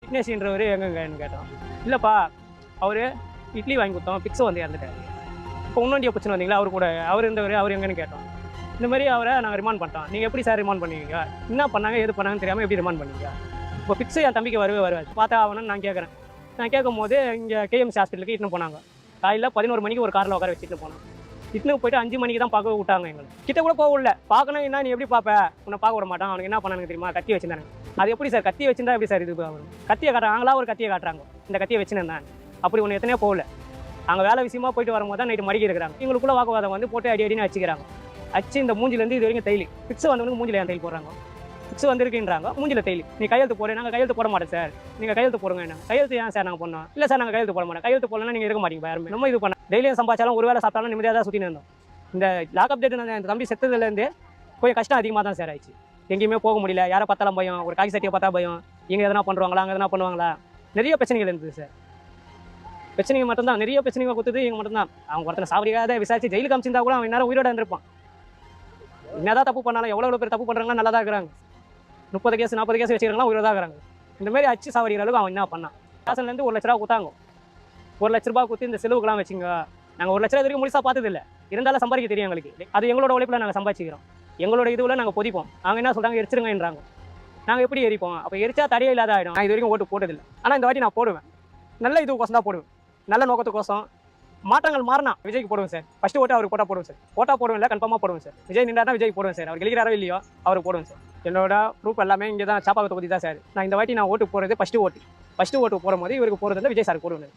விக்னேஷ்ன்றவர் எங்கன்னு கேட்டோம். இல்லைப்பா அவர் இட்லி வாங்கி கொடுத்தோம், பிக்ஸோ வந்து இறந்துட்டாரு. இப்போ இன்னொண்டியை பிரச்சனை வந்தீங்களா அவர் கூட, அவர் இருந்தவர் அவர் எங்கன்னு கேட்டோம். இந்த மாதிரி அவரை நாங்கள் ரிமாண்ட் பண்ணிட்டோம். நீங்கள் எப்படி சார் ரிமாண்ட் பண்ணுவீங்க? என்ன பண்ணாங்க எது பண்ணாங்கன்னு தெரியாமல் எப்படி ரிமாண்ட் பண்ணுவீங்க? இப்போ பிக்ஸு என் தம்பிக்கு வரவே வருவாது, பார்த்தா ஆகணும்னு நான் கேட்குறேன். நான் கேட்கும் போது இங்கே கேஎம்சி ஹாஸ்பிட்டலுக்கு இட்டுன்னு போனாங்க. காலையில் 11 மணிக்கு ஒரு காரில் உட்கார வச்சுட்டு போனாங்க. இட்டுன்னு போயிட்டு 5 மணிக்கு தான் பார்க்க விட்டாங்க. எங்களுக்கு கிட்ட கூட போக விடல. பார்க்கணும் என்ன, நீ எப்படி பார்ப்ப, உன்னை பார்க்க விட மாட்டான். அவனுக்கு என்ன பண்ணானுங்க தெரியுமா, கத்தி வச்சுருந்தாங்க. அது எப்படி சார் கத்தி வச்சுருந்தா எப்படி சார் இது வரும்? கத்தியை காட்டுறாங்க, நாங்களா ஒரு கத்தியை காட்டுறாங்க, இந்த கத்தியை வச்சுருந்தேன். அப்படி ஒன்று எத்தனையோ போகல. அங்கே வேலை விஷயமா போயிட்டு வரும்போது தான் நைட்டு மடிக்கி இருக்கிறாங்க. எங்களுக்குள்ள வாக்குவாதம் வந்து போட்டு அடின்னு வச்சுக்கிறாங்க. அச்சு இந்த மூஞ்சிலேருந்து இது வரைக்கும் தைலி. பிக்ஸ் வந்தவனுக்கு மூஞ்சில் ஏன் தைல் போடுறாங்க? பிக்ஸ் வந்துருக்குன்றாங்க, மூஞ்சில் தைலி. நீ கையெழுத்து போடு. நாங்கள் கையெழுத்து போட மாட்டோம் சார், நீங்கள் கையெழுத்து போடுங்க. என்ன கையெழுத்து ஏன் சார் நாங்கள் பண்ணோம்? இல்லை சார் நாங்கள் கையெழுத்து போட மாட்டோம். கையெழுத்து போடலன்னா நீங்கள் இருக்க மாட்டீங்க யாருமே. நம்ம இது பண்ண டெய்லியும் சம்பாதிச்சாலும் ஒரு வேலை சாப்பிட்டாலும் நிம்மதியாக தான் சுற்றின்னு இருந்தோம். இந்த லாக்அப் டேட் இந்த தம்பி செத்ததுலேருந்து கொஞ்சம் கஷ்டம் அதிகமாக தான் சார் ஆயிடுச்சு. எங்கேயுமே போக முடியல, யாரை பார்த்தாலும் பயம், ஒரு காக்கி சட்டியை பார்த்தா பயம், இங்கே எதனா பண்ணுவாங்களா அங்கே எதனா பண்ணுவாங்களா, நிறைய பிரச்சனைகள் இருந்தது சார். பிரச்சனைகள் மட்டும்தான், நிறைய பிரச்சனைகள் கொடுத்தது இங்கே மட்டும்தான். அவங்க ஒருத்தனை சாவடிக்காத விசாரிச்சு ஜெயிலுக்கு அமிச்சிருந்தா கூட அவன் நேரம் உயிரோட இருந்திருப்பான். என்னதான் தப்பு பண்ணாலும் எவ்வளோ பேர் தப்பு பண்ணுறாங்கன்னா நல்லா தான் இருக்கிறாங்க. 30 கேஸ் 40 கேஸ் வச்சுக்கிறாங்களா உயிரோட தான் இருக்கிறாங்க. இந்த மாதிரி அச்சு சாவடிக்கிற அளவுக்கு அவன் என்ன பண்ணான்? ஸ்டேஷன்லேருந்து 1 லட்ச ரூபா கொடுத்தாங்க. 1 லட்ச ரூபா கொடுத்து இந்த செலவுக்குலாம் வச்சுங்க. நாங்கள் 1 லட்ச ரூபா வரைக்கும் முழுசாக பார்த்தது இல்லை, இருந்தாலும் சம்பாதிக்க தெரியும் எங்களுக்கு. அது எங்களோட உழைப்பில் நாங்கள் சம்பாதிச்சிக்கிறோம். எங்களோட இதுவில் நாங்கள் பொதிப்போம். அவங்க என்ன சொல்கிறாங்க, எரிச்சிருங்கன்றாங்க. நாங்கள் எப்படி எரிப்போம்? அப்போ எரிச்சா தடையே இல்லாத ஆகிடும். நான் இது வரைக்கும் ஓட்டு போட்டதில்லை, ஆனால் இந்த வாட்டி நான் போடுவேன். நல்ல இதுக்கோசம் தான் போடுவேன், நல்ல நோக்கத்துக்கோசம். மாற்றங்கள் மாறினா விஜய்க்கு போடுவேன் சார். ஃபஸ்ட்டு ஓட்டு அவருக்கு போடுவேன் சார். போடுவேன் இல்லை, கன்ஃபார்மாக போடுவேன் சார். விஜய் நின்றாருன்னா விஜய் போடுவேன் சார். அவர் கெளிக்கிறாரோ இல்லையோ அவருக்கு போடுவேன் சார். என்னோட ப்ரூஃப் எல்லாமே இங்கே தான், சாப்பாக்கத்தை பற்றி தான் சார். நான் இந்த வாட்டி நான் ஓட்டு போடுறது ஃபஸ்ட்டு ஓட்டு போடும்போது இவருக்கு போடுறது விஜய் சார் போடுவேன்.